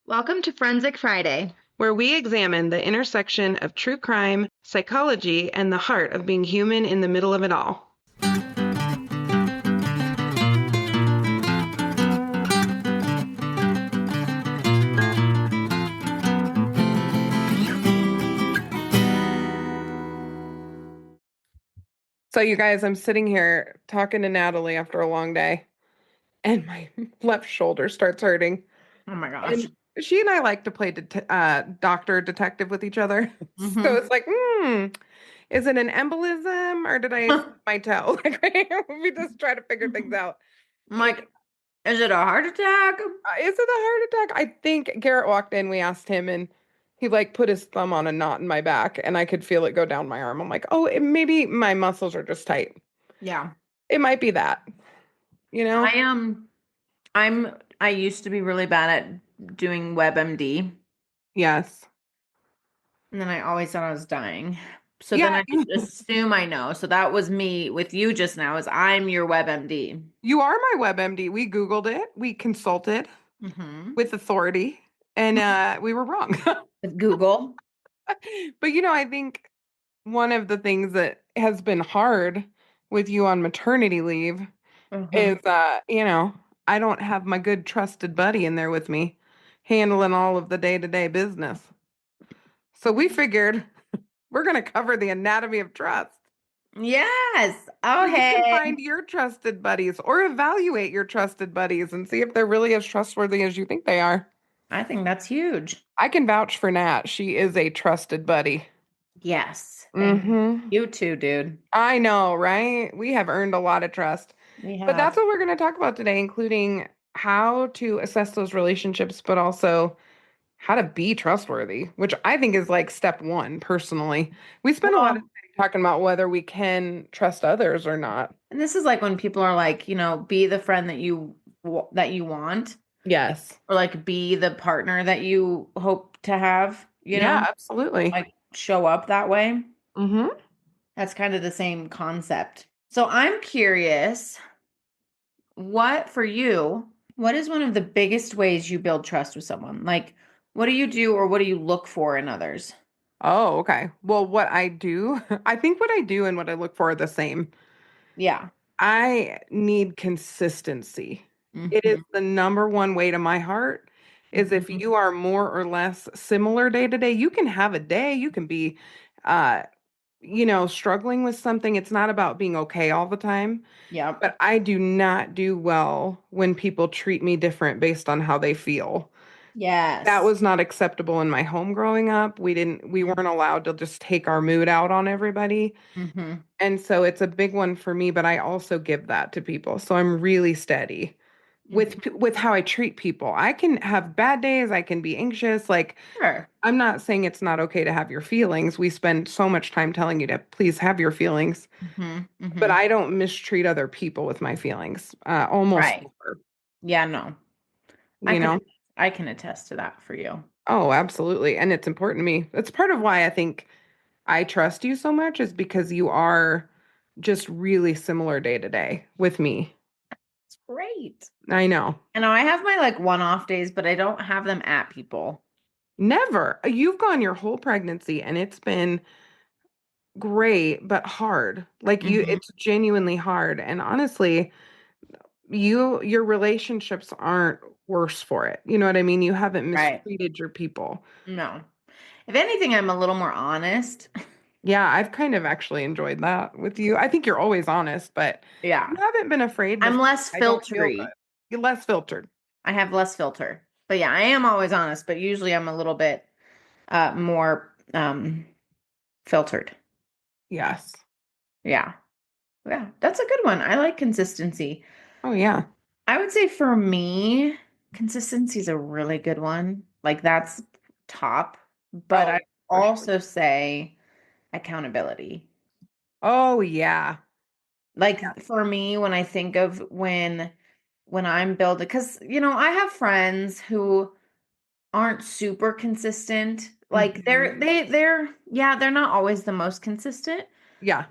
Welcome to Forensic Friday, where we examine the intersection of true crime, psychology, and the heart of being human in the middle of it all. So, you guys, I'm sitting here talking to Natalie after a long day, and my left shoulder starts hurting. Oh my gosh. And she and I like to play doctor detective with each other. So Mm-hmm. it's like, is it an embolism or did I stub my toe? Like, we just try to figure things out. I'm like, is it a heart attack? Is it a heart attack? I think Garrett walked in, we asked him, and he like put his thumb on a knot in my back, and I could feel it go down my arm. I'm like, oh, maybe my muscles are just tight. Yeah. It might be that, you know? I I used to be really bad at doing WebMD, Yes. and then I always thought I was dying. So then Yeah, I just assume I know. So that was me with you just now, is I'm your WebMD. you are my WebMD. We Googled it, we consulted Mm-hmm. with authority, and we were wrong. With Google. But I think one of the things that has been hard with you on maternity leave Mm-hmm. is I don't have my good trusted buddy in there with me handling all of the day-to-day business. So we figured we're going to cover the anatomy of trust. Yes. So Oh, you can hey. find your trusted buddies or evaluate your trusted buddies and see if they're really as trustworthy as you think they are. I think that's huge. I can vouch for Nat. She is a trusted buddy. Yes. Thank Mhm. you too, dude. I know, right? We have earned a lot of trust. We But have. that's what we're going to talk about today, including how to assess those relationships, but also how to be trustworthy, which I think is like step one, personally. We spend a lot of Well, time talking about whether we can trust others or not. and this is like when people are like, be the friend that you want, Yes. or like be the partner that you hope to have, Yeah, absolutely. like show up that way. Mm-hmm. That's kind of the same concept. So I'm curious, what for you, what is one of the biggest ways you build trust with someone? Like, what do you do or what do you look for in others? Oh, okay. Well, what I do, I think what I do and what I look for are the same. Yeah. I need consistency. It is Hmm. the number one way to my heart is if Hmm. you are more or less similar day to day, you can have a day, you can be uh struggling with something. It's not about being okay all the time, Yep. but I do not do well when people treat me different based on how they feel. That Yes. was not acceptable in my home growing up. We weren't allowed to just take our mood out on everybody. Mm-hmm. And so it's a big one for me, but I also give that to people. So I'm really steady Hmm. with how I treat people. I can have bad days, I can be anxious. Like, Sure. I'm not saying it's not okay to have your feelings. We spend so much time telling you to please have your feelings, Hmm. but Hmm. I don't mistreat other people with my feelings. Almost Right. never, Yeah, no. I you can know? I can attest to that for you. Oh, absolutely. And it's important to me. That's part of why I think I trust you so much is because you are just really similar day to day with me. It's great. I know. I know I have my like one-off days, but I don't have them at people. Never. You've gone your whole pregnancy and it's been great, but hard. Like Hmm. it's genuinely hard. And honestly, your relationships aren't worse for it. You know what I mean? You haven't Right. mistreated your people. No. If anything, I'm a little more honest. Yeah, I've kind of actually enjoyed that with you. I think you're always honest, but you Yeah. haven't been afraid to I'm say, less I don't feel good. filtery. You're less filtered. I have less filter. But yeah, I am always honest, but usually I'm a little bit more filtered. Yes. Yeah. Yeah. That's a good one. I like consistency. Oh yeah. I would say for me, consistency is a really good one. Like that's top. But Oh, I for sure. also say accountability. Oh yeah. Like for me, when I think of when I'm building, because I have friends who aren't super consistent. Like Mhm. they're not always the most consistent. Yeah.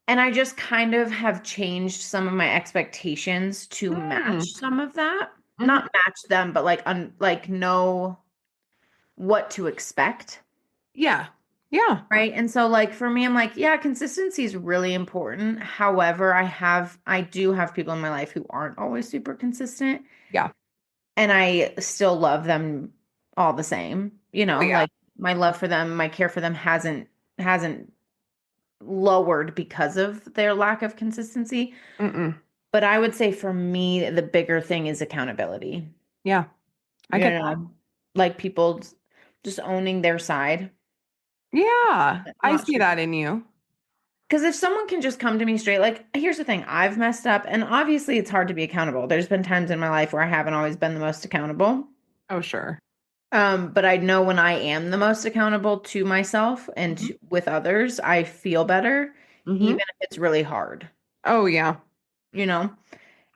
And I just kind of have changed some of my expectations to Hmm. match some of that. Mhm. Not match them, but like know. what to expect. Yeah. Yeah. Right. And so like for me, I'm like, yeah, consistency is really important. However, I do have people in my life who aren't always super consistent, Yeah. and I still love them all the same. Oh, yeah. Like my love for them, my care for them hasn't lowered because of their lack of consistency. Mm-mm. But I would say for me, the bigger thing is accountability. Yeah. I You get that. know, like people just owning their side, Yeah. I not see that in you. because if someone can just come to me straight, like, here's the thing, I've messed up, and obviously it's hard to be accountable. There's been times in my life where I haven't always been the most accountable. Oh, sure. But I know when I am the most accountable to myself and Hmm. with others, I feel better, Hmm. even if it's really hard, Oh, yeah. you know?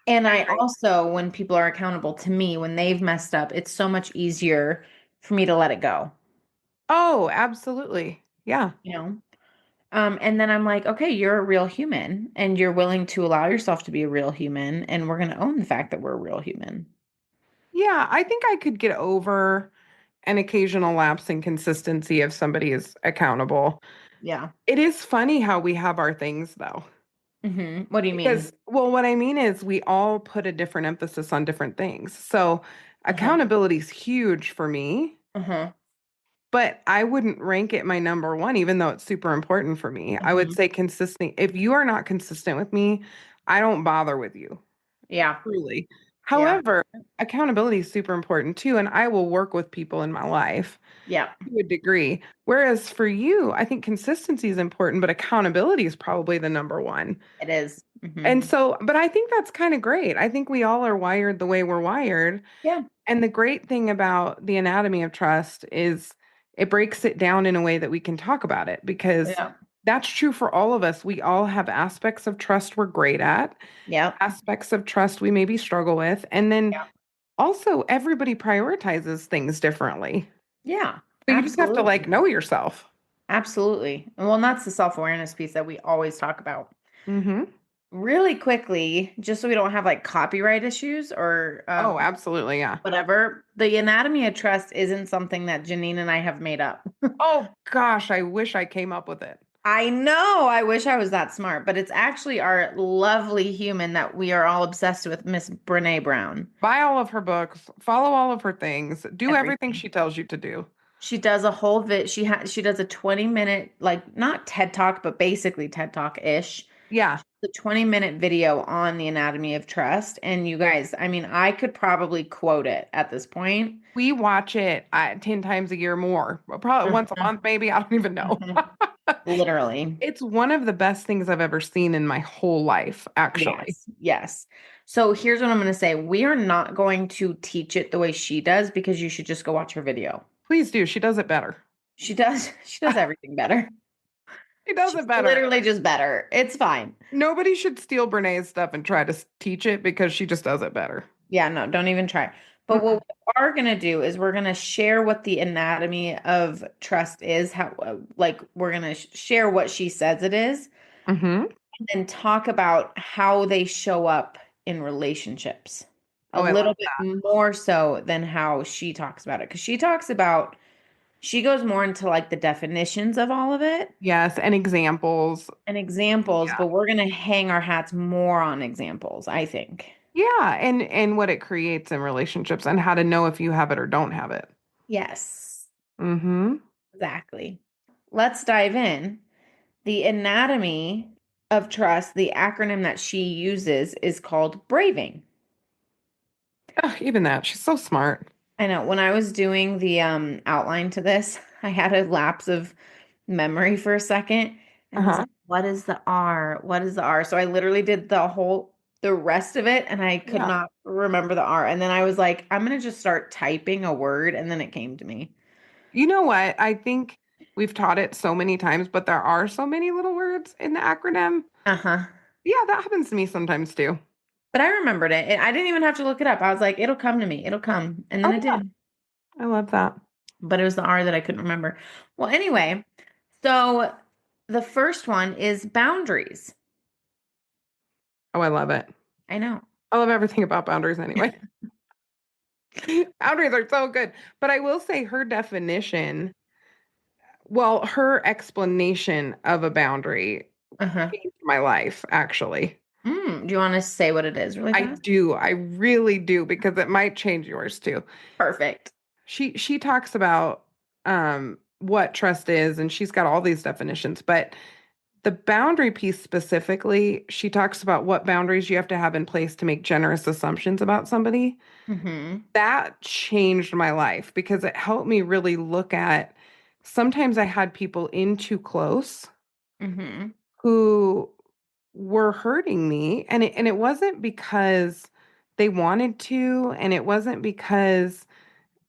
And I I agree. also, when people are accountable to me, when they've messed up, it's so much easier for me to let it go, Oh, absolutely. Yeah. you know? And then I'm like, okay, you're a real human and you're willing to allow yourself to be a real human. And we're going to own the fact that we're a real human. Yeah. I think I could get over an occasional lapse in consistency if somebody is accountable. Yeah. It is funny how we have our things, though. What do you mean? Because, well, what I mean is we all put a different emphasis on different things. So Uh-huh. accountability is huge for me, Uh-huh. but I wouldn't rank it my number one, even though it's super important for me. I would Hmm. say consistent. If you are not consistent with me, I don't bother with you, Yeah. truly. Yeah. However, accountability is super important too, and I will work with people in my life Yeah. to a degree. Whereas for you, I think consistency is important, but accountability is probably the number one. It is. And so, but I think that's kind of great. I think we all are wired the way we're wired. Yeah. And the great thing about the anatomy of trust is it breaks it down in a way that we can talk about it because Yeah. that's true for all of us. We all have aspects of trust we're great at, Yeah. aspects of trust we maybe struggle with. And then Yeah. also, everybody prioritizes things differently. Yeah. So you just have to Absolutely. like know yourself. Absolutely. Well, and that's the self-awareness piece that we always talk about. Hmm. Really quickly, just so we don't have like copyright issues or Oh, absolutely. Yeah. whatever, the anatomy of trust isn't something that Janine and I have made up. Oh, gosh. I wish I came up with it. I know. I wish I was that smart, but it's actually our lovely human that we are all obsessed with, Miss Brené Brown. Buy all of her books, follow all of her things, do everything Everything. she tells you to do. She does a whole she does a 20-minute, like, not TED Talk, but basically TED Talk-ish. Yeah. The 20-minute video on the anatomy of trust. And you guys, I mean, I could probably quote it at this point. We watch it 10 times a year more, probably once a Mhm. month, maybe. I don't even know. Mhm. Literally. It's one of the best things I've ever seen in my whole life, actually. Yes, yes. So here's what I'm going to say. We are not going to teach it the way she does because you should just go watch her video. Please do. She does it better. She does everything better. She does She's it better. literally just better. It's fine. Nobody should steal Brené's stuff and try to teach it because she just does it better. Yeah, no, don't even try. But what Mm-mm. we are going to do is we're going to share what the anatomy of trust is, how like we're going to share what she says it is, Mm-hmm. and then talk about how they show up in relationships. A Oh, I little love bit that. more so than how she talks about it, because she talks about, she goes more into like the definitions of all of it Yes, and examples. and examples, Yeah. but we're going to hang our hats more on examples, I think. Yeah, and what it creates in relationships and how to know if you have it or don't have it. Yes, Mm-hmm. exactly. Let's dive in. The anatomy of trust, the acronym that she uses is called braving. Ugh, even that. She's so smart. I know when I was doing the outline to this, I had a lapse of memory for a second and was Uh-huh. like, what is the R? What is the R? So I literally did the rest of it and I could Yeah. not remember the R. And then I was like, I'm gonna just start typing a word, and then it came to me. You know what? I think we've taught it so many times, but there are so many little words in the acronym. Uh-huh. Yeah, that happens to me sometimes too. But I remembered it. I didn't even have to look it up. I was like, it'll come to me. It'll come. And then Oh it yeah, did. I love that. But it was the R that I couldn't remember. Well, anyway, so the first one is boundaries. Oh, I love it. I know. I love everything about boundaries anyway. Boundaries are so good. But I will say her definition, well, her explanation of a boundary Uh-huh. changed my life, actually. Do you want to say what it is really I fast? do. I really do because it might change yours too. Perfect. She talks about what trust is, and she's got all these definitions, but the boundary piece specifically, she talks about what boundaries you have to have in place to make generous assumptions about somebody. Mm-hmm. That changed my life because it helped me really look at sometimes I had people in too close Mm-hmm. who were hurting me, and it wasn't because they wanted to, and it wasn't because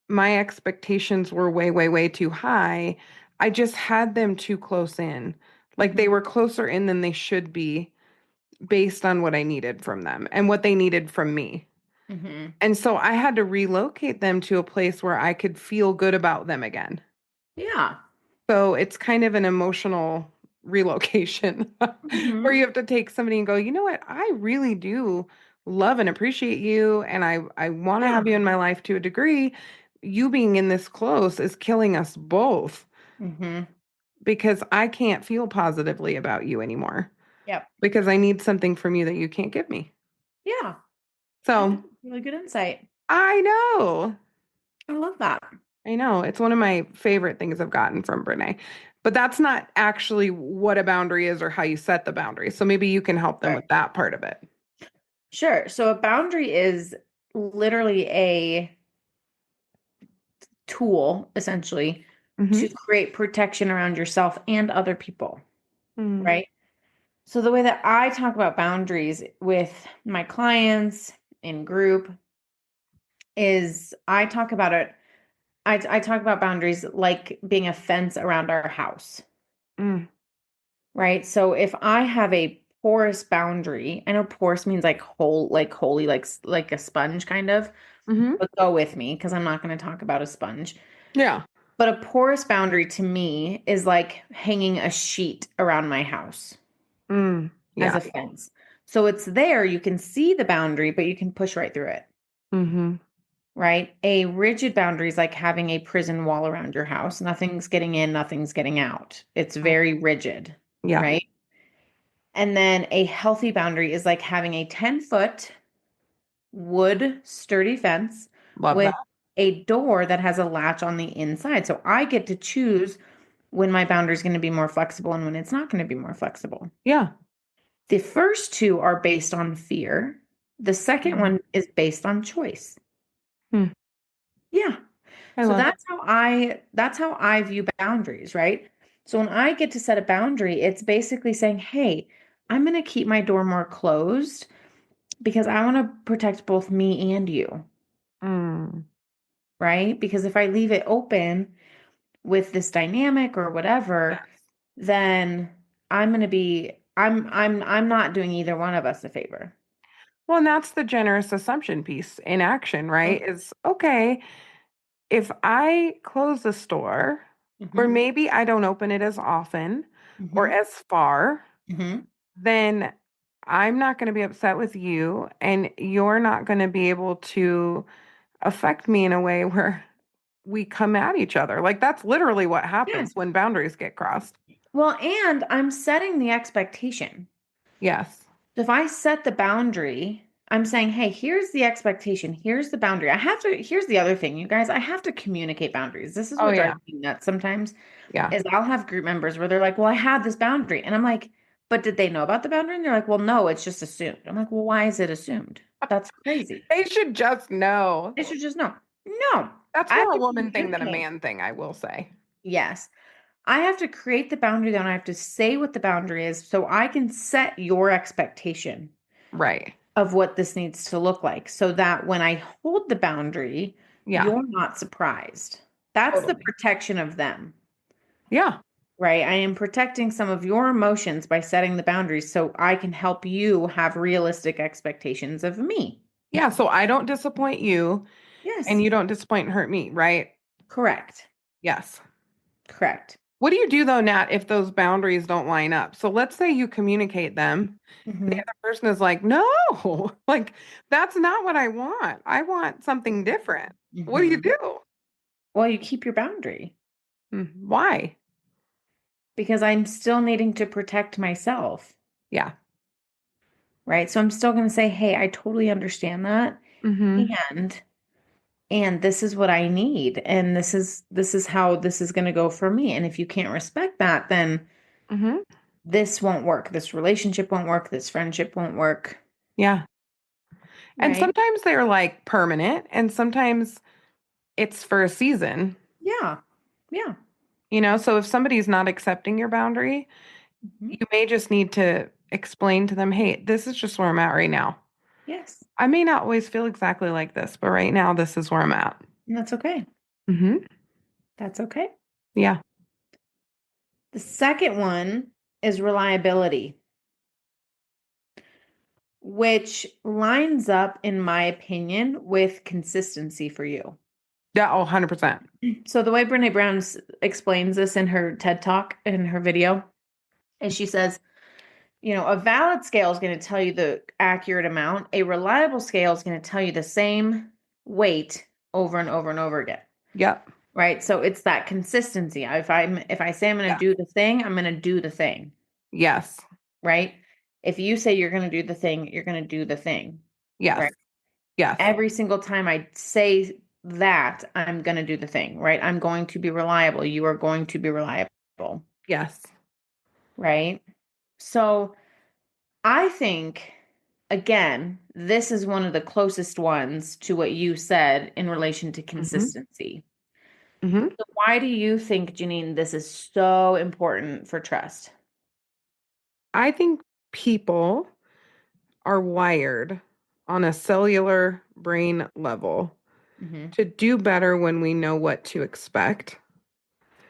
my expectations were way, way, way too high. I just had them too close in. Like Mm-hmm. they were closer in than they should be based on what I needed from them and what they needed from me. Mm-hmm. And so I had to relocate them to a place where I could feel good about them again. Yeah. So it's kind of an emotional relocation where Mm-hmm. you have to take somebody and go, you know what? I really do love and appreciate you. And I want to Yeah. have you in my life to a degree. You being in this close is killing us both Mm-hmm. because I can't feel positively about you anymore Yep. because I need something from you that you can't give me. Yeah. I think So that's really good insight. I know. I love that. I know. It's one of my favorite things I've gotten from Brené. But that's not actually what a boundary is or how you set the boundary. So maybe you can help them Sure. with that part of it. Sure. So a boundary is literally a tool, essentially, to Mm-hmm. create protection around yourself and other people, Mm-hmm. right? So the way that I talk about boundaries with my clients in group is I talk about it. I talk about boundaries like being a fence around our house, right? So if I have a porous boundary, I know porous means like whole, like holy, like a sponge kind of, Mm-hmm. but go with me because I'm not going to talk about a sponge. Yeah. But a porous boundary to me is like hanging a sheet around my house as Yeah. a fence. So it's there, you can see the boundary, but you can push right through it, Mm-hmm. right? A rigid boundary is like having a prison wall around your house. Nothing's getting in, nothing's getting out. It's very rigid, Yeah. right? And then a healthy boundary is like having a 10-foot wood sturdy fence Love with that. a door that has a latch on the inside. So I get to choose when my boundary is going to be more flexible and when it's not going to be more flexible. Yeah. The first two are based on fear. The second Mm. one is based on choice. Hmm. Yeah. I So love it. that's how I view boundaries, right? So when I get to set a boundary, it's basically saying, "Hey, I'm going to keep my door more closed because I want to protect both me and you." Mm. Right? Because if I leave it open with this dynamic or whatever, Yes. then I'm not doing either one of us a favor. Well, and that's the generous assumption piece in action, right? Is okay, if I close the store, or Mm-hmm. maybe I don't open it as often or Mm-hmm. as far, Mm-hmm. then I'm not going to be upset with you, and you're not going to be able to affect me in a way where we come at each other. Like that's literally what happens Yes. when boundaries get crossed. Well, and I'm setting the expectation. Yes. So if I set the boundary, I'm saying, hey, here's the expectation. Here's the boundary. Here's the other thing, you guys, I have to communicate boundaries. This is Oh what yeah. drives me nuts sometimes, Yeah. is I'll have group members where they're like, well, I had this boundary. And I'm like, but did they know about the boundary? And they're like, well, no, it's just assumed. I'm like, well, why is it assumed? That's crazy. They should just know. They should just know. No, That's I have more a to woman thing than a communicate. man thing, I will say. Yes. I have to create the boundary, then I have to say what the boundary is so I can set your expectation Right. of what this needs to look like so that when I hold the boundary, Yeah. you're not surprised. That's the Totally. protection of them, Yeah. right? I am protecting some of your emotions by setting the boundaries so I can help you have realistic expectations of me. Yeah. So I don't disappoint you and Yes, you don't disappoint and hurt me, right? correct. Yes. Correct. What do you do though, Nat, if those boundaries don't line up? So let's say you communicate them and the Hmm. other person is like, no, like that's not what I want. I want something different. What do you Hmm. do? Well, you keep your boundary Why? because I'm still needing to protect myself, Yeah. right? So I'm still going to say, hey, I totally understand that. Mm-hmm. And and this is what I need. And this is how this is going to go for me. And if you can't respect that, then Mm-hmm. this won't work. This relationship won't work. This friendship won't work, Yeah. And right? sometimes they're like permanent and sometimes it's for a season, Yeah. Yeah. So if somebody's not accepting your boundary, Mhm. you may just need to explain to them, hey, this is just where I'm at right now. Yes. I may not always feel exactly like this, but right now this is where I'm at. And that's okay. Hmm. That's okay. Yeah. The second one is reliability, which lines up, in my opinion, with consistency for you. Yeah. Oh, 100%. So the way Brené Brown explains this in her TED Talk, in her video, is she says, a valid scale is going to tell you the accurate amount. A reliable scale is going to tell you the same weight over and over and over again. Yep. Right? So it's that consistency. If I say I'm going to Yeah. do the thing, I'm going to do the thing, Yes. right? If you say you're going to do the thing, you're going to do the thing, Yes. right? Yes. Every single time I say that, I'm going to do the thing, right? I'm going to be reliable. You are going to be reliable, Yes. right? So I think, again, this is one of the closest ones to what you said in relation to Hmm. consistency. Hmm. So why do you think, Janine, this is so important for trust? I think people are wired on a cellular brain level Hmm. to do better when we know what to expect.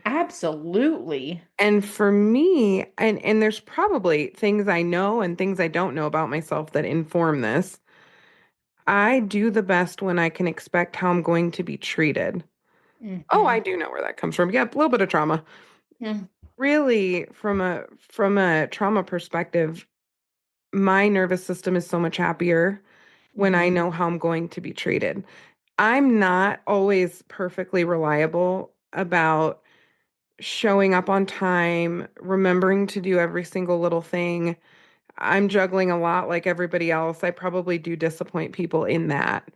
Absolutely. And for me, and there's probably things I know and things I don't know about myself that inform this. I do the best when I can expect how I'm going to be treated. Oh, I Hmm. do know where that comes from. Yeah, a little bit of trauma. Hmm. Really, from a trauma perspective, my nervous system is so much happier when I Hmm. know how I'm going to be treated. I'm not always perfectly reliable about showing up on time, remembering to do every single little thing. I'm juggling a lot like everybody else. I probably do disappoint people in that.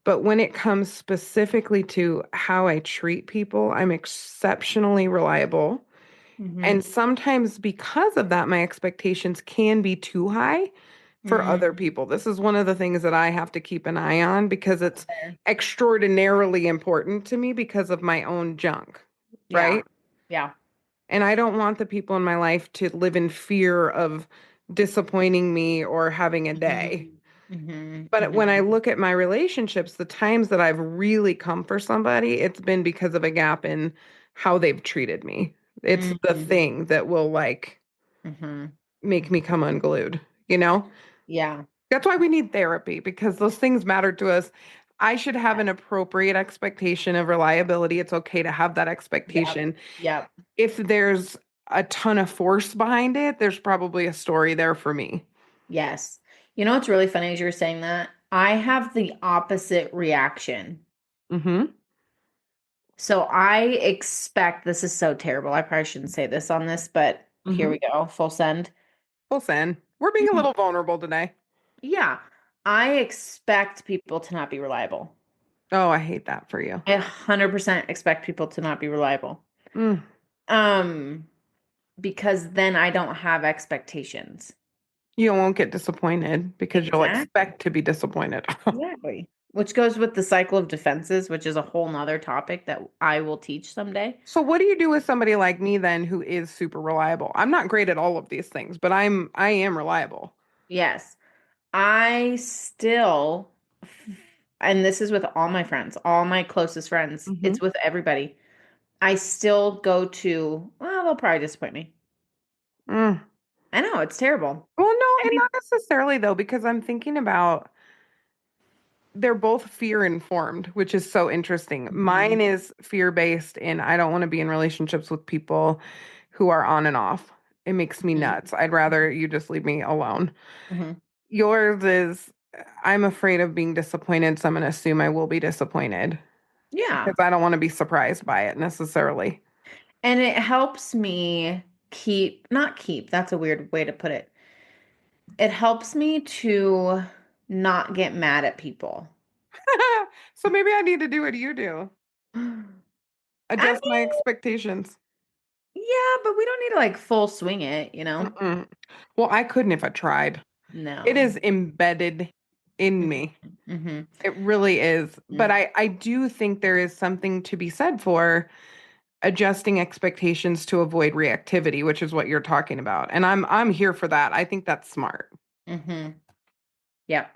But when it comes specifically to how I treat people, I'm exceptionally reliable. Hmm. And sometimes because of that, my expectations can be too high for other Hmm. people. This is one of the things that I have to keep an eye on because That's it's fair. extraordinarily important to me because of my own junk, Yeah. right? Yeah. And I don't want the people in my life to live in fear of disappointing me or having a day. Hmm. Hmm. But when I Hmm. look at my relationships, the times that I've really come for somebody, it's been because of a gap in how they've treated me. It's the Hmm. thing that will like Hmm. make me come unglued, you know? Yeah. That's why we need therapy because those things matter to us. I should have Yep. an appropriate expectation of reliability. It's okay to have that Yep. expectation. Yep. If there's a ton of force behind it, there's probably a story there for me. Yes. You know what's really funny as you're saying that? I have the opposite reaction. Mm-hmm. So I expect this is so terrible. I probably shouldn't say this on this, but here Mm-hmm. we go. Full send. Full send. We're being a little vulnerable today. Yeah. I expect people to not be reliable. Oh, I hate that for you. I 100% expect people to not be reliable. Mm. Um, because then I don't have expectations. You won't get disappointed because you'll Exactly. expect to be disappointed. Exactly. Which goes with the cycle of defenses, which is a whole nother topic that I will teach someday. So what do you do with somebody like me then who is super reliable? I'm not great at all of these things, but I am reliable. Yes. I still, and this is with all my friends, all my closest friends, Mm-hmm. it's with everybody. I still go to, well, they'll probably disappoint me. Mm. I know, it's terrible. Well, no, I and mean, not necessarily though, because I'm thinking about they're both fear informed, which is so interesting. Mine Mhm. is fear based, and I don't want to be in relationships with people who are on and off. It makes me Mhm. nuts. I'd rather you just leave me alone. Mhm. Yours is I'm afraid of being disappointed, so I'm going to assume I will be disappointed because Yeah. I don't want to be surprised by it necessarily. And it helps me not keep, that's a weird way to put it. It helps me to not get mad at people. So maybe I need to do what you do. I Adjust my mean, expectations. yeah, but we don't need to like full swing it, you know? Mm-mm. Well, I couldn't if I tried. It No. is embedded in me. Mm-hmm. It really is. But Mm-hmm. I do think there is something to be said for adjusting expectations to avoid reactivity, which is what you're talking about. And I'm here for that. I think that's smart. Mm-hmm. Yep.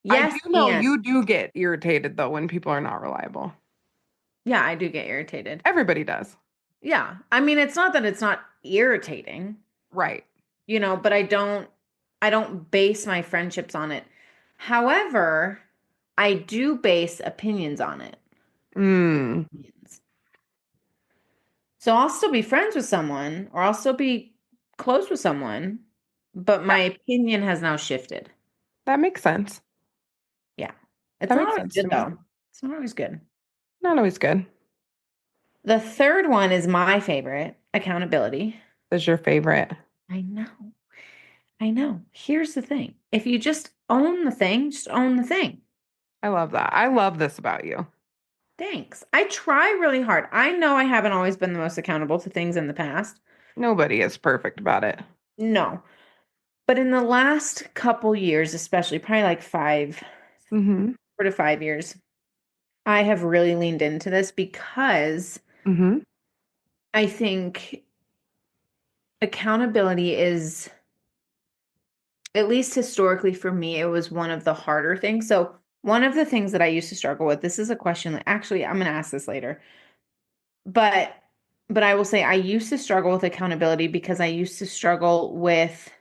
I do Yes, know and you do get irritated though when people are not reliable. yeah, I do get irritated. Everybody does. Yeah. I mean, it's not that it's not irritating, Right. but I don't base my friendships on it. However, I do base opinions on it. Mm. Opinions. So I'll still be friends with someone or I'll still be close with someone, but Yeah, my opinion has now shifted. that makes sense. Yeah. It's That not makes always sense good to me. though. It's not always good. Not always good. The third one is my favorite, accountability. Is your favorite? I know. I know. Here's the thing. If you just own the thing, just own the thing. I love that. I love this about you. Thanks. I try really hard. I know I haven't always been the most accountable to things in the past. Nobody is perfect about it. No. But in the last couple years, especially probably like 4 to 5 years, I have really leaned into this because Mm-hmm. I think accountability is, at least historically for me, it was one of the harder things. So, one of the things that I used to struggle with, this is a question that actually I'm going to ask this later. But I will say I used to struggle with accountability because I used to struggle with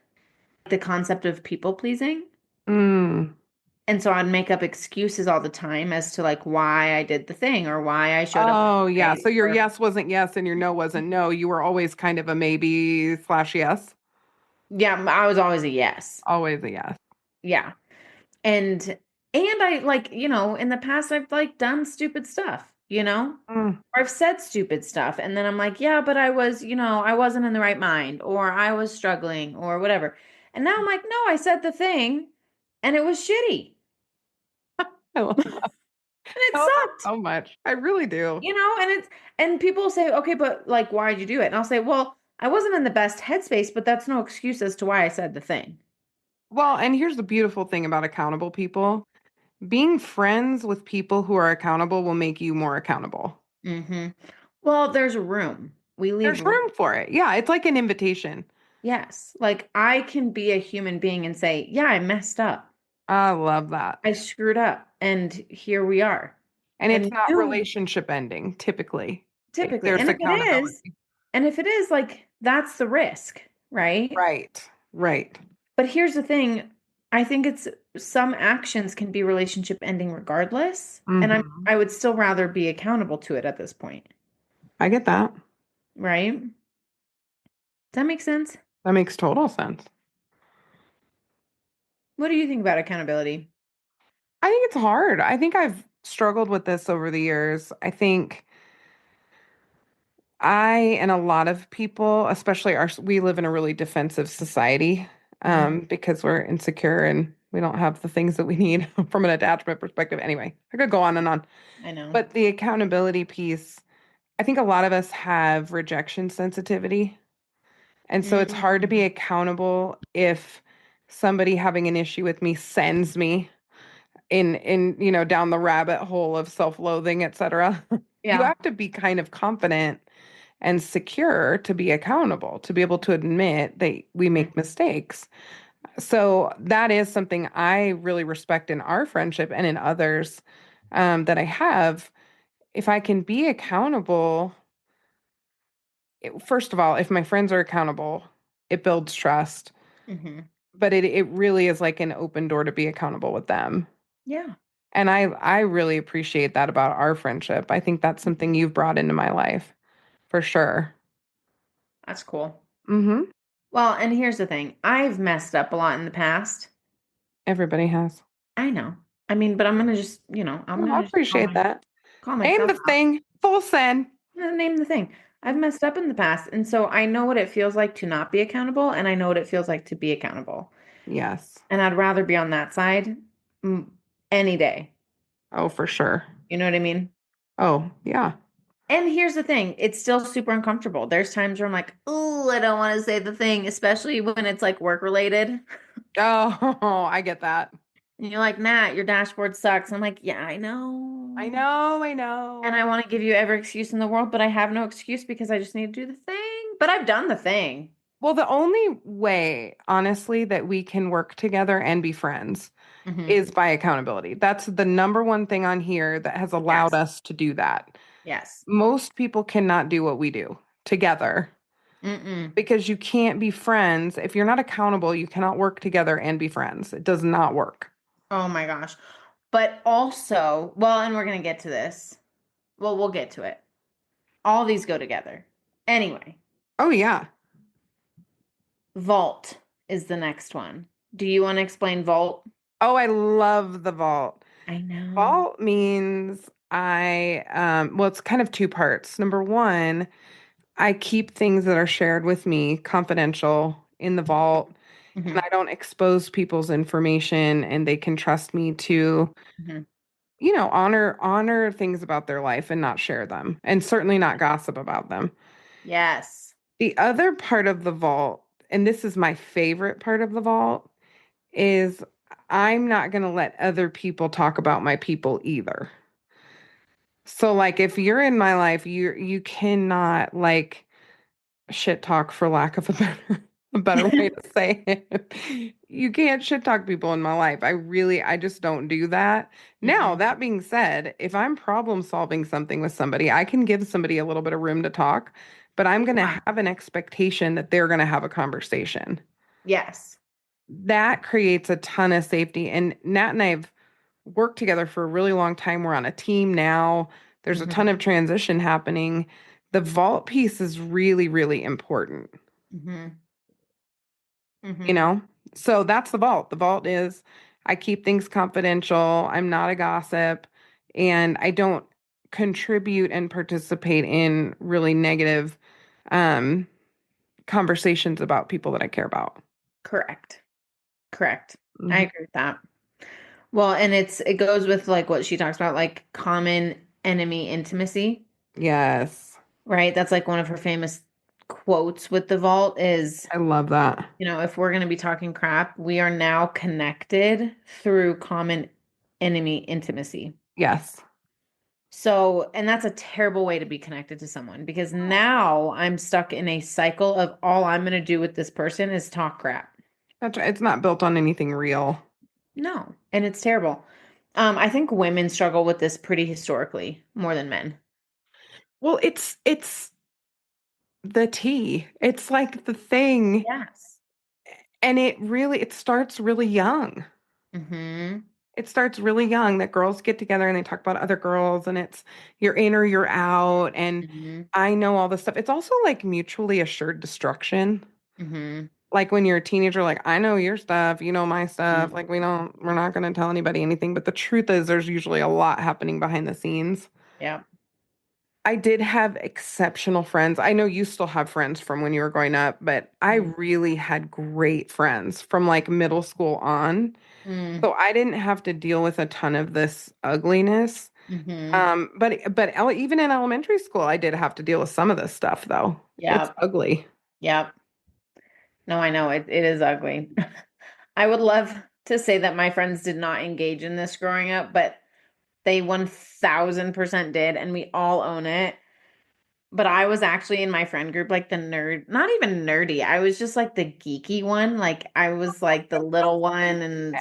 the concept of people pleasing. Mm. And so I'd make up excuses all the time as to like why I did the thing or why I showed up Oh, yeah. late So your or yes wasn't yes and your no wasn't no. You were always kind of a maybe slash yes. yeah, I was always a yes. Always a yes. Yeah. And I like, in the past I've like done stupid stuff, Mm. Or I've said stupid stuff and then I'm like, yeah, but I was, I wasn't in the right mind or I was struggling or whatever. And now I'm like, no, I said the thing and it was shitty I love, and I it love that sucked, so much. I really do. and people say, okay, but like, why'd you do it? And I'll say, well, I wasn't in the best headspace, but that's no excuse as to why I said the thing. Well, and here's the beautiful thing about accountable people. Being friends with people who are accountable will make you more accountable. Hmm. Well, there's room. We leave There's room. room for it. Yeah, it's like an invitation. Yes. Like I can be a human being and say, yeah, I messed up. I love that. I screwed up. And here we are. And it's And not you relationship ending, typically, if typically, there's and if it is, accountability. like that's the risk, right? Right, right. But here's the thing. I think it's some actions can be relationship ending regardless. And Hmm. I would still rather be accountable to it at this point, I get that. right? Does that make sense? That makes total sense. What do you think about accountability? I think it's hard. I think I've struggled with this over the years. I think I and a lot of people, especially we live in a really defensive society Mhm. because we're insecure and we don't have the things that we need from an attachment perspective. Anyway, I could go on and on. I know. But the accountability piece, I think a lot of us have rejection sensitivity. And so it's hard to be Mm. accountable if somebody having an issue with me sends me in down the rabbit hole of self-loathing, etc. You Yeah. have to be kind of confident and secure to be accountable, to be able to admit that we Mhm. make mistakes. So that is something I really respect in our friendship and in others that I have. If I can be accountable, first of all, if my friends are accountable, it builds trust. Mhm. But it really is like an open door to be accountable with them. Yeah. And I really appreciate that about our friendship. I think that's something you've brought into my life for sure. That's cool. Mm-hmm. Well, and here's the thing. I've messed up a lot in the past. Everybody has. I know. I mean, but I'm gonna just, I'm Well, I gonna just appreciate that. call Name myself the out. thing. Full send. I'm gonna name the thing. I've messed up in the past, and so I know what it feels like to not be accountable, and I know what it feels like to be accountable. Yes. And I'd rather be on that side mm, any day. Oh, for sure. You know what I mean? Oh, yeah. And here's the thing, it's still super uncomfortable. There's times where I'm like, "Oh, I don't want to say the thing," especially when it's like work related. Oh, I get that. And you're like, "Nat, your dashboard sucks." I'm like, "Yeah, I I know." know, I And know. I want to give you every excuse in the world, but I have no excuse because I just need to do the thing. But I've done the thing. Well, the only way, honestly, that we can work together and be friends Hmm. is by accountability. That's the number one thing on here that has allowed Yes. us to do that. Yes. Most people cannot do what we do together Mm-mm. because you can't be friends. If you're not accountable, you cannot work together and be friends. It does not work. Oh my gosh. But also, well, and we're going to get to this. Well, we'll get to it. All these go together. Anyway, Oh, yeah. vault is the next one. Do you want to explain vault? Oh, I love the vault. I know. Vault means well, it's kind of two parts. Number one, I keep things that are shared with me confidential in the vault, and Hmm. I don't expose people's information, and they can trust me to, Hmm. honor things about their life and not share them, and certainly not gossip about them. Yes. The other part of the vault, and this is my favorite part of the vault, is I'm not going to let other people talk about my people either. So like if you're in my life, you cannot like shit talk for lack of a better way to say it. You can't shit talk people in my life. I just don't do that. Now, Hmm. that being said, if I'm problem solving something with somebody, I can give somebody a little bit of room to talk, but I'm going to Yeah. have an expectation that they're going to have a conversation. Yes. That creates a ton of safety. And Nat and I've worked together for a really long time. We're on a team now. There's a ton Hmm. of transition happening. The vault piece is really, really important, Hmm. you Hmm. know? So that's the vault. The vault is I keep things confidential. I'm not a gossip, and I don't contribute and participate in really negative um, conversations about people that I care about. Correct. Correct. I Mhm. agree with that. Well, and it goes with like what she talks about, like common enemy intimacy, Yes, right? That's like one of her famous quotes with the vault is, I love that. if we're going to be talking crap, we are now connected through common enemy intimacy. Yes. So, and that's a terrible way to be connected to someone because now I'm stuck in a cycle of all I'm going to do with this person is talk crap. That's right. It's not built on anything real. No, and it's terrible. I think women struggle with this pretty historically more than men. Well, it's the tea. It's like the thing, Yes. and it starts really young. Mm-hmm. It starts really young that girls get together and they talk about other girls, and it's you're in or you're out, and Mm-hmm. I know all this stuff. It's also like mutually assured destruction. Mm-hmm. Like when you're a teenager, like I know your stuff, you know my stuff. Like we're not going to tell anybody anything. But the truth is, there's usually a lot happening behind the scenes. Yeah. I did have exceptional friends. I know you still have friends from when you were growing up, but I really had great friends from like middle school on. Mm-hmm. So I didn't have to deal with a ton of this ugliness. Mm-hmm. Even in elementary school, I did have to deal with some of this stuff though. It's Yep. ugly. Yep. No, I know it is ugly. I would love to say that my friends did not engage in this growing up, but they 1000% did, and we all own it. But I was actually in my friend group like the nerd, not even nerdy. I was just like the geeky one. Like I was like the little one, and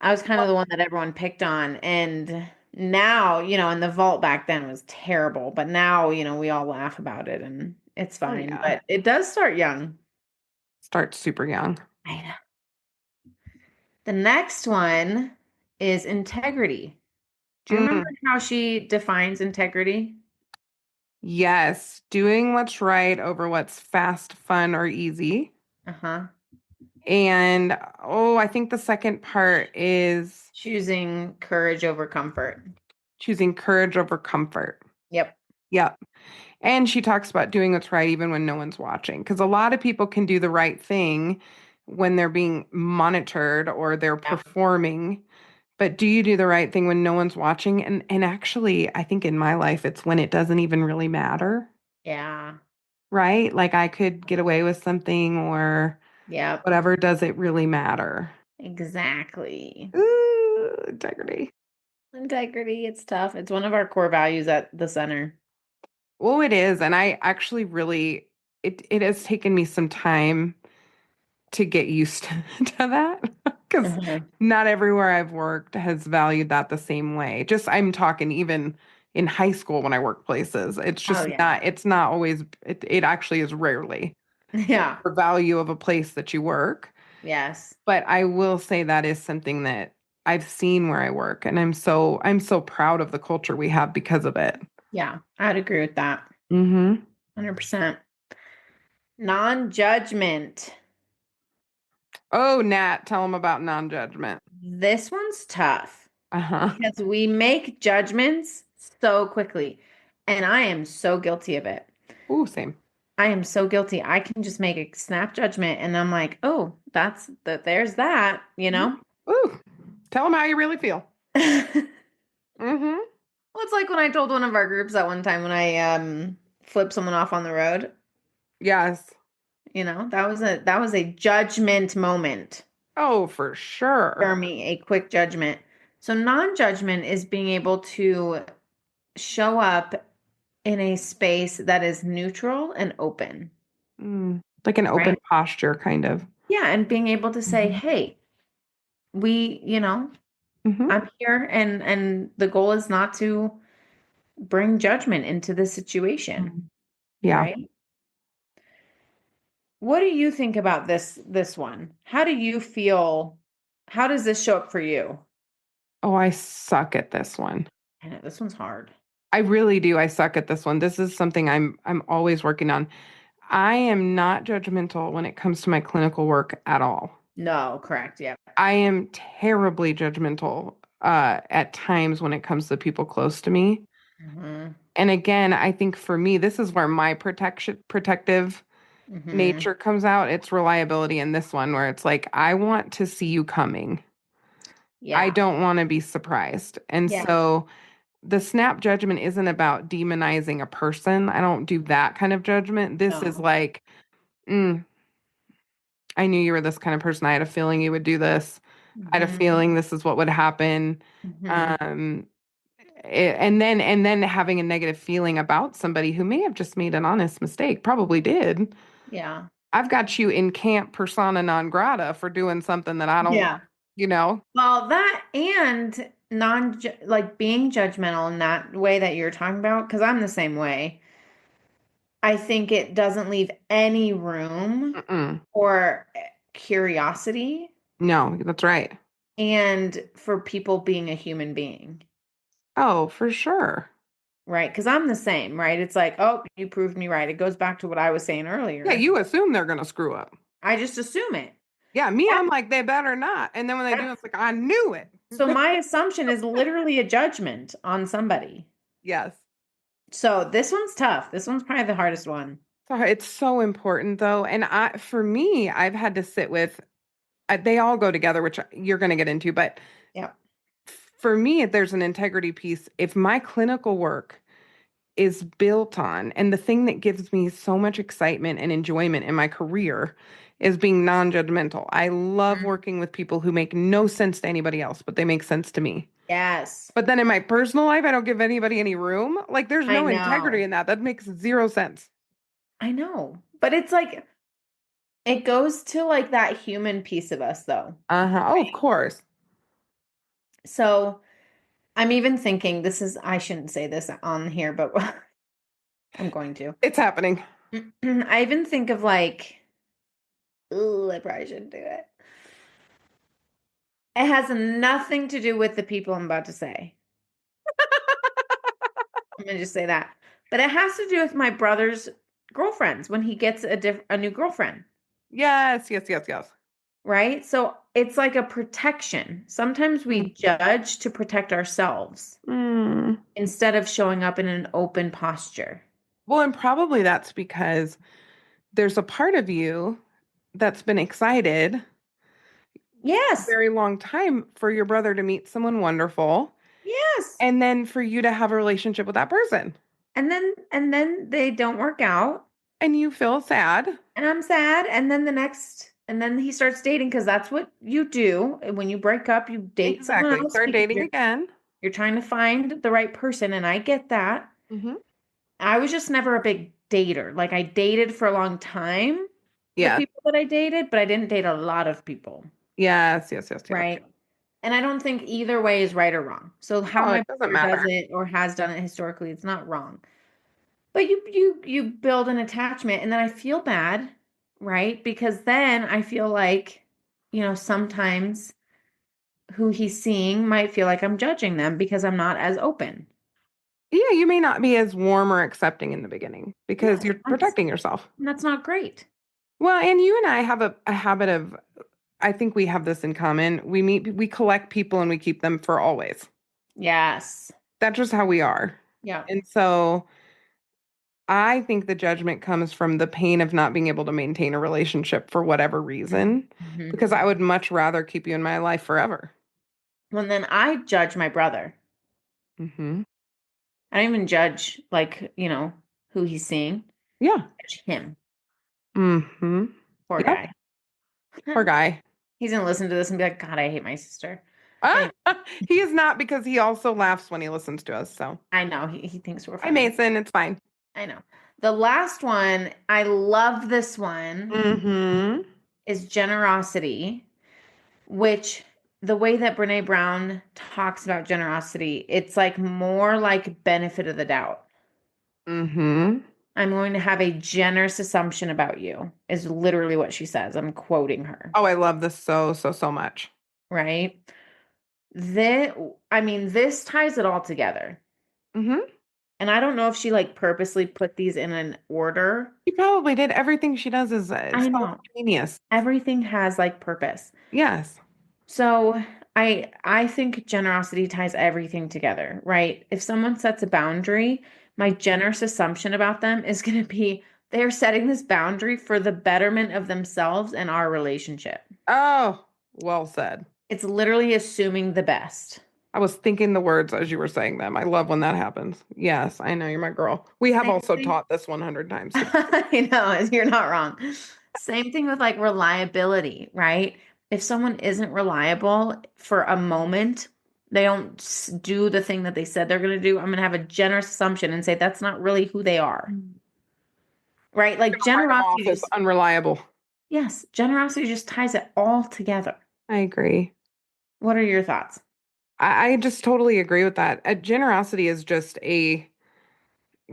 I was kind of the one that everyone picked on. And now, and the vault back then was terrible, but now, we all laugh about it and it's Oh fine. yeah. But it does start young. Starts super young. I know. The next one is integrity. Do you remember Mm, how she defines integrity? yes, doing what's right over what's fast, fun, or easy. Uh-huh. And oh, I think the second part is Choosing courage over comfort. choosing courage over comfort. Yep. Yep. And she talks about doing what's right even when no one's watching. Because a lot of people can do the right thing when they're being monitored or they're Yeah. performing. But do you do the right thing when no one's watching? And actually, I think in my life, it's when it doesn't even really matter, Yeah. right? Like I could get away with something or Yep. whatever. Does it really matter? Exactly. Ooh, integrity. Integrity, it's tough. It's one of our core values at the center. Well, it is. And I actually really, it has taken me some time to get used to that because Uh-huh. not everywhere I've worked has valued that the same way. Just I'm talking even in high school when I work places. Oh yeah. It's not always, it actually is rarely Yeah. the value of a place that you work. Yes. But I will say that is something that I've seen where I work and I'm so proud of the culture we have because of it. Yeah. I'd agree with that. Mm-hmm. 100%. Non-judgment. Oh, Nat, tell them about non-judgment. This one's tough Uh-huh. because we make judgments so quickly, and I am so guilty of it. Ooh, same. I am so guilty. I can just make a snap judgment and I'm like, "Oh, that's that there's that, you Mhm. know?" Ooh, tell them how you really feel. Mm-hmm. Well, it's like when I told one of our groups that one time when I flipped someone off on the road, Yes. that was a judgment moment Oh, for sure. for me, a quick judgment. So non-judgment is being able to show up in a space that is neutral and open, Mm. Like an open right? posture, kind of. Yeah, and being able to say, Mm-hmm. "Hey, we, Mm-hmm. I'm here and the goal is not to bring judgment into the situation, Yeah. right?" What do you think about this one? How do you feel? How does this show up for you? Oh, I suck at this one. I know this one's hard. I really do. I suck at this one. This is something I'm always working on. I am not judgmental when it comes to my clinical work at all. No, correct. Yeah. I am terribly judgmental at times when it comes to people close to me. Hmm. And again, I think for me, this is where my protective Hmm. nature comes out. It's reliability in this one where it's like, I want to see you coming. I Yeah. don't want to be surprised. And Yeah. so the snap judgment isn't about demonizing a person. I don't do that kind of judgment. This is No. like, mm, I knew you were this kind of person. I had a feeling you would do this. I had a Hmm. feeling this is what would happen. Hmm. Um, and then having a negative feeling about somebody who may have just made an honest mistake, probably did. Yeah. I've got you in camp persona non grata for doing something that I don't, Yeah. you know. Well, that and non like being judgmental in that way that you're talking about, because I'm the same way. I think it doesn't leave any room Mm-mm. for curiosity No, that's right. and for people being a human being, Oh, for sure. right? Because I'm the same, right? It's like, oh, you proved me right. It goes back to what I was saying Yeah, earlier. you assume they're gonna screw up. I just assume it. Yeah, me, That, I'm like, they better not. And then when they do, that's it's like, I knew it. so my assumption is literally a judgment on somebody. Yes. So this one's tough. This one's probably the hardest one. So it's so important though. And for me, I've had to sit with, they all go together, which you're going to get into. But Yeah. for me, there's an integrity piece. If my clinical work is built on, and the thing that gives me so much excitement and enjoyment in my career is being non-judgmental. I love Mhm. working with people who make no sense to anybody else, but they make sense to me. Yes. But then in my personal life, I don't give anybody any room. Like there's I no integrity know. in that. That makes zero sense. I know. But it's like it goes to like that human piece of us though. Uh-huh. Oh, of course. So I'm even thinking I shouldn't say this on here, but I'm going to. It's happening. I even think of like, ooh, I probably shouldn't do it. It has nothing to do with the people I'm about to say. I'm gonna just say that. But it has to do with my brother's girlfriends when he gets a new girlfriend, Yes, yes, yes, yes. right? So it's like a protection. Sometimes we judge to protect ourselves Mm. instead of showing up in an open posture. Well, and probably that's because there's a part of you that's been excited a Yes. very long time for your brother to meet someone wonderful Yes. and then for you to have a relationship with that person. And then they don't work out And you feel sad. and I'm sad and then he starts dating because that's what you do. When you break up, you date someone Exactly. else Start because dating again. you're trying to find the right person and I get that. Hmm. I was just never a big dater. Like I dated for a long time, the Yes. people that I dated, but I didn't date a lot of people, Yes, yes, yes, yes, right? yes. And I don't think either way is right or wrong. So how No, my it doesn't brother does matter. it or has done it historically, it's not wrong. But you build an attachment and then I feel bad, right? Because then I feel like, sometimes who he's seeing might feel like I'm judging them because I'm not as open. Yeah, you may not be as warm or accepting in the beginning because Yes, you're protecting yourself. that's not great. Well, and you and I have a habit of, I think we have this in common. We collect people and we keep them for always. Yes. That's just how we are. Yeah. And so I think the judgment comes from the pain of not being able to maintain a relationship for whatever reason, Mhm. because I would much rather keep you in my life forever. Well, then I judge my brother. Hmm. I don't even judge like, who he's seeing. Yeah. I judge him. Hmm. Poor Yep. guy. Poor guy. He's gonna listen to this and be like, God, I hate my sister. Ah, Anyway, he is not because he also laughs when he listens to us. So, I know he thinks we're hi, funny. Mason. It's fine. I know. The last one, I love this one, Hmm. is generosity, which the way that Brene Brown talks about generosity, it's like more like benefit of the doubt. Hmm. I'm going to have a generous assumption about you, is literally what she says. I'm quoting her, Oh, I love this so, so, so much. right? This, I mean, this ties it all together. Hmm. And I don't know if she like purposely put these in an order. She probably did. Everything she does is I so know genius. everything has like purpose. Yes. So I think generosity ties everything together, right? If someone sets a boundary, my generous assumption about them is going to be they're setting this boundary for the betterment of themselves and our relationship. Oh, well said. It's literally assuming the best. I was thinking the words as you were saying them. I love when that happens. Yes, I know you're my girl. We have Same also thing. taught this 100 times together. I know, you're not wrong. Same thing with like reliability, right? If someone isn't reliable for a moment, they don't do the thing that they said they're going to do, I'm going to have a generous assumption and say that's not really who they are, right? Like Write them generosity off as just, unreliable. yes, generosity just ties it all together. I agree. What are your thoughts? I just totally agree with that. Generosity is just a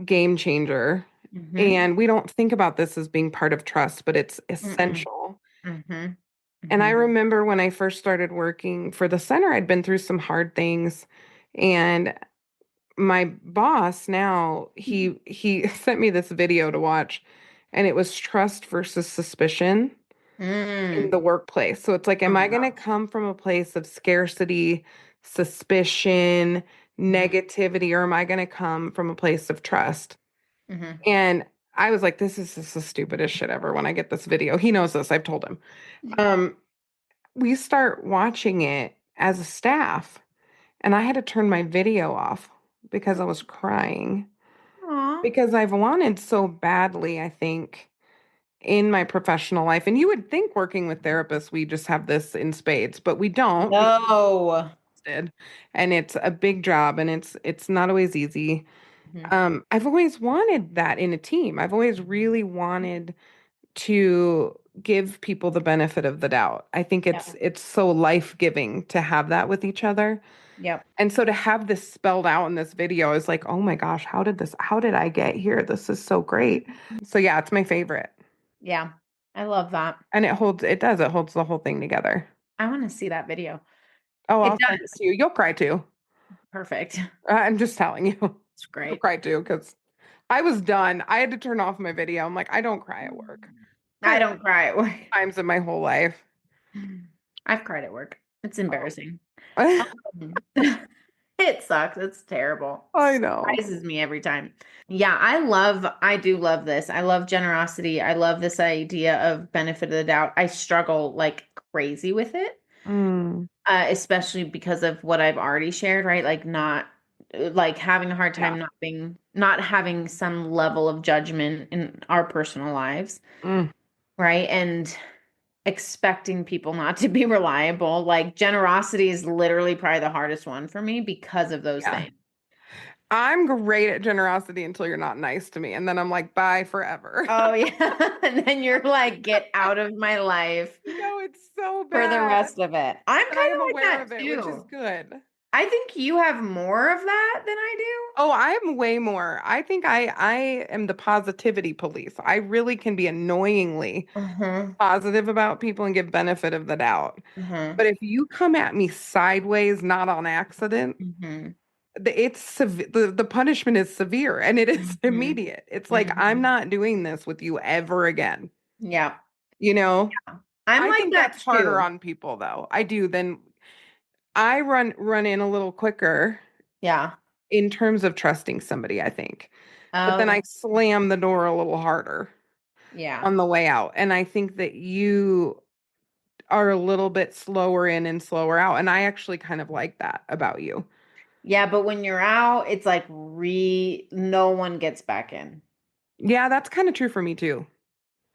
game changer. Mm-hmm. And we don't think about this as being part of trust, but it's Mm-mm. essential. Mm-hmm. And I Mm-hmm. remember when I first started working for the center, I'd been through some hard things. And my boss now, he sent me this video to watch, and it was trust versus suspicion in Mm. the workplace. So it's like, am I going to Uh-huh. come from a place of scarcity, suspicion, Mm-hmm. negativity, or am I going to come from a place of trust? Mm-hmm. And I was like, this is just the stupidest shit ever when I get this video. He knows this. I've told him. Um, we start watching it as a staff, and I had to turn my video off because I was crying Aw. because I've wanted so badly, I think, in my professional life. And you would think working with therapists, we just have this in spades, but we don't because No. we did. And it's a big job and it's not always easy. Mhm. I've always wanted that in a team. I've always really wanted to give people the benefit of the doubt. I think Yep. it's so life-giving to have that with each other. Yep. And so to have this spelled out in this video is like, oh my gosh, how did I get here? This is so great. So yeah, it's my favorite. Yeah. I love that. And it holds the whole thing together. I want to see that video. Oh, It I'll send it does. to you. You'll cry too. Perfect. I'm just telling you. It's You'll great. cry too because I was done. I had to turn off my video. I'm like, I don't cry at work. I Cried a don't cry at work. times in my whole life. I've cried at work. It's Oh. embarrassing. It sucks. It's terrible. I know. Surprises me every time. Yeah, I do love this. I love generosity. I love this idea of benefit of the doubt. I struggle like crazy with it, Mm, especially because of what I've already shared, right? Like not like having a hard yeah. time not having some level of judgment in our personal lives, Mm, right? And expecting people not to be reliable. Like generosity is literally probably the hardest one for me because of those yeah. things. I'm great at generosity until you're not nice to me. And then I'm like, bye forever. Oh yeah. And then you're like, get out of my life It's so for the bad. rest of it. I'm kind And I am of like aware that of it, which is too. good. I think you have more of that than I Oh, I'm way more. I think I am the positivity police. I really can be annoyingly do. Uh-huh. positive about people and give benefit of the doubt. Uh-huh. But if you come at me sideways, not on accident, Mm-hmm. the punishment is severe and it is Mm-hmm. immediate. It's like I'm Mm-hmm. not doing this with you ever again. Yeah. You know? I'm I like think that that's harder too. on people though. I do. Then I run in a little quicker Yeah. in terms of trusting somebody, I think. But then Oh, I slam the door a little harder yeah. on the way out. And I think that you are a little bit slower in and slower out. And I actually kind of like that about you. Yeah, but when you're out, it's like no one gets back in. Yeah, that's kind of true for me too.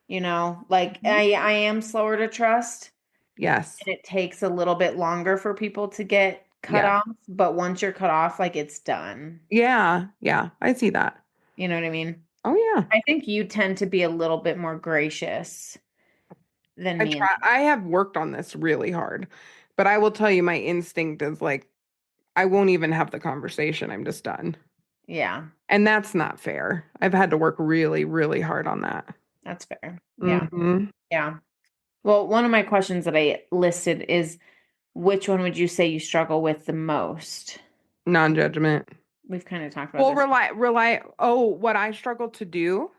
Like Mhm. I am slower to trust Yes. and it takes a little bit longer for people to get cut Yes. off, but once you're cut off, like it's done. Yeah. Yeah. I see that. You know what I mean? Oh, yeah. I think you tend to be a little bit more gracious than I me and try. I have worked on this really hard, but I will tell you, my instinct is like, I won't even have the conversation. I'm just done. yeah, And that's not fair. I've had to work really, really hard on that. that's fair. Yeah. Hmm. Yeah. Well, one of my questions that I listed is which one would you say you struggle with the most? Non-judgment. We've kind of talked about Well, this. rely. Oh, what I struggle to do,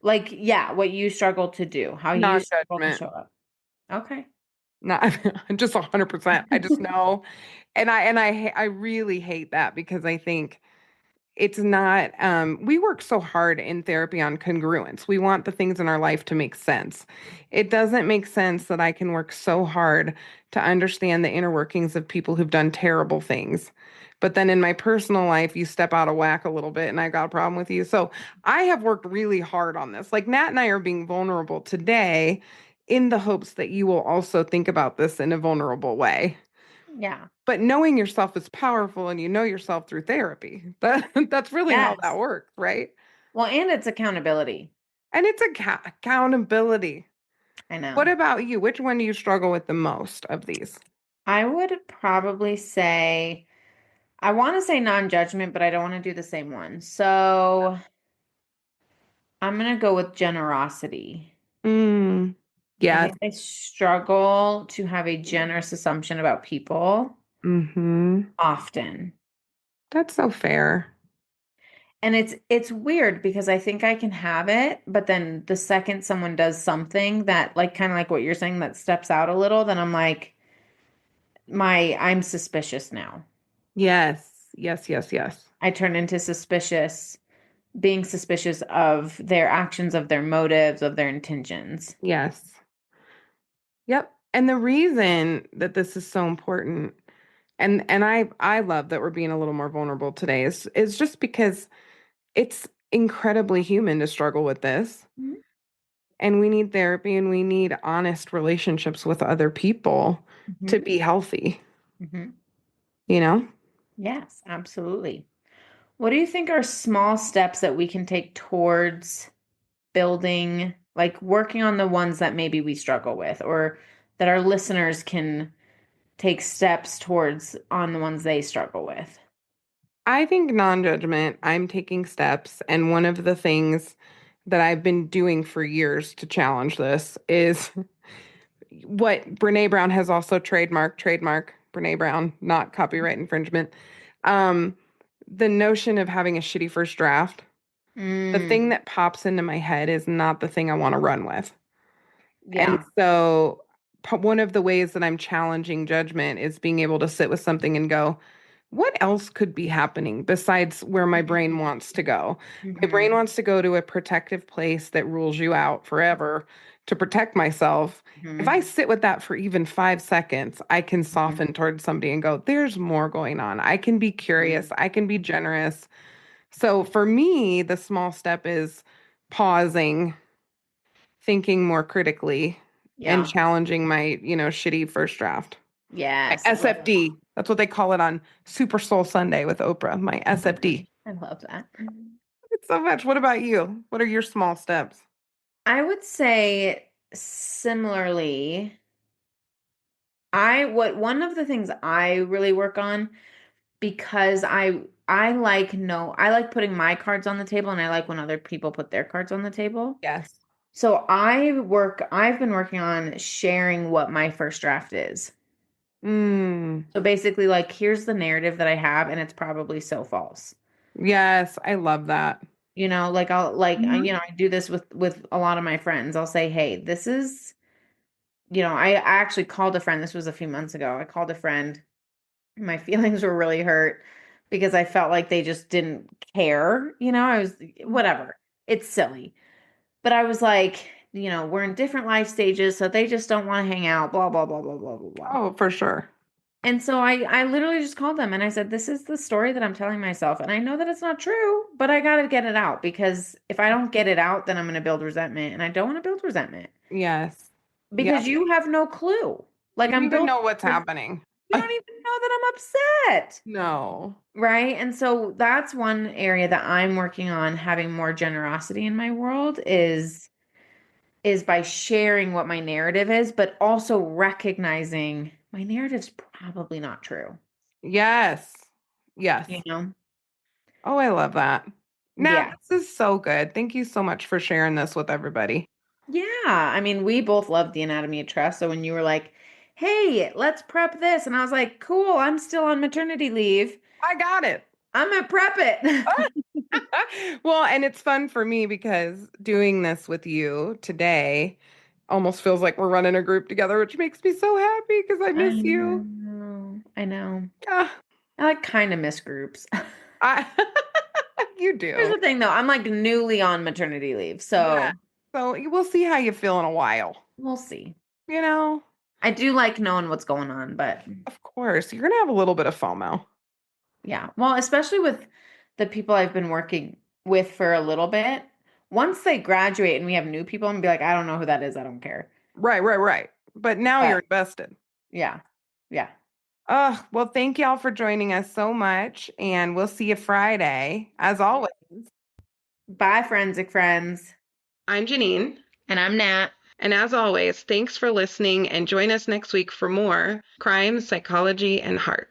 Like, yeah, what you struggle to do, how you struggle to non-judgment. show up. Okay. Not just 100%. I just know, and I really hate that because I think it's not we work so hard in therapy on congruence. We want the things in our life to make sense. It doesn't make sense that I can work so hard to understand the inner workings of people who've done terrible things. But then in my personal life, you step out of whack a little bit and I got a problem with you. So I have worked really hard on this. Like Nat and I are being vulnerable today in the hopes that you will also think about this in a vulnerable way. Yeah. But knowing yourself is powerful and you know yourself through therapy. That's really how that Yes. works, right? Well, and it's accountability. And it's accountability. I What know. about you? Which one do you struggle with the most of these? I would probably say, I want to say non-judgment, but I don't want to do the same one. So I'm going to go with generosity. Mm, I yes. think I struggle to have a generous assumption about people Mm-hmm. often. That's so fair. And it's weird because I think I can have it, but then the second someone does something that like kind of like what you're saying that steps out a little, then I'm like I'm suspicious now. Yes. Yes, yes, yes. I turn into suspicious, being suspicious of their actions, of their motives, of their intentions. Yes. Yep. And the reason that this is so important and I love that we're being a little more vulnerable today is just because it's incredibly human to struggle with this. Mhm. And we need therapy and we need honest relationships with other people to Mhm. be healthy, Mhm. you know? Yes, absolutely. What do you think are small steps that we can take towards building, like working on the ones that maybe we struggle with, or that our listeners can take steps towards on the ones they struggle with? I think non-judgment, I'm taking steps. And one of the things that I've been doing for years to challenge this is what Brené Brown has also trademark. Brené Brown, not copyright infringement. Um, the notion of having a shitty first draft, the thing Mm, that pops into my head is not the thing I want to run with. And yeah. so, one of the ways that I'm challenging judgment is being able to sit with something and go, what else could be happening besides where my brain wants to go? My brain Mm-hmm. wants to go to a protective place that rules you out forever to protect myself. If Mm-hmm. I sit with that for even 5 seconds, I can Mm-hmm. soften towards somebody and go, there's more going on. I can be curious, I can be generous. So for me, the small step is pausing, thinking more critically, and Yeah. challenging my, shitty first draft. My Yes, I love SFD. That's what they call it on Super Soul Sunday with Oprah. My SFD. I love that. It's so much. What about you? What are your small steps? I would say similarly, I what one of the things I really work on because I like no I like putting my cards on the table and I like when other people put their cards on the table. Yes. So I've been working on sharing what my first draft is. Mm, So basically like here's the narrative that I have and it's probably so false. yes, I love that. You know, like Mhm. I do this with a lot of my friends. I'll say, "Hey, this is, I actually called a friend. This was a few months ago. I called a friend. My feelings were really hurt because I felt like they just didn't care. I was whatever. It's silly. But I was like, we're in different life stages, so they just don't want to hang out, blah, blah, blah, blah, blah, blah, blah. Oh, for sure. And so I literally just called them and I said, this is the story that I'm telling myself. And I know that it's not true, but I got to get it out because if I don't get it out, then I'm going to build resentment. And I don't want to build resentment Yes. because Yep. you have no clue. You Like don't I'm even building, know what's happening. you don't even know that I'm upset. No. Right. And so that's one area that I'm working on having more generosity in my world is by sharing what my narrative is, but also recognizing my narrative's probably not true. Yes. Yes. You know? Oh, I love that. Nat, Yeah. this is so good. Thank you so much for sharing this with everybody. Yeah. I mean, we both love the anatomy of trust. So when you were like, hey, let's prep this, and I was like, cool, I'm still on maternity leave. I got it. I'm gonna prep it. Well, and it's fun for me because doing this with you today almost feels like we're running a group together, which makes me so happy because I miss I you. know. I know. Ah, I like kind of miss groups. I you Here's do. the thing though, I'm like newly on maternity leave, Yeah. so So we'll see how you feel in a while. we'll see. You know, I do like knowing what's going on, but of course, you're gonna have a little bit of FOMO. yeah. Well, especially with the people I've been working with for a little bit. Once they graduate and we have new people, I'm gonna be like, I don't know who that is. I don't care. Right, right, right. But now you're But invested. yeah. Yeah. Oh, well, thank y'all for joining us so much, and we'll see you Friday. As always, Bye, forensic friends. I'm Janine. And I'm Nat. And as always, thanks for listening and join us next week for more crime, psychology, and heart.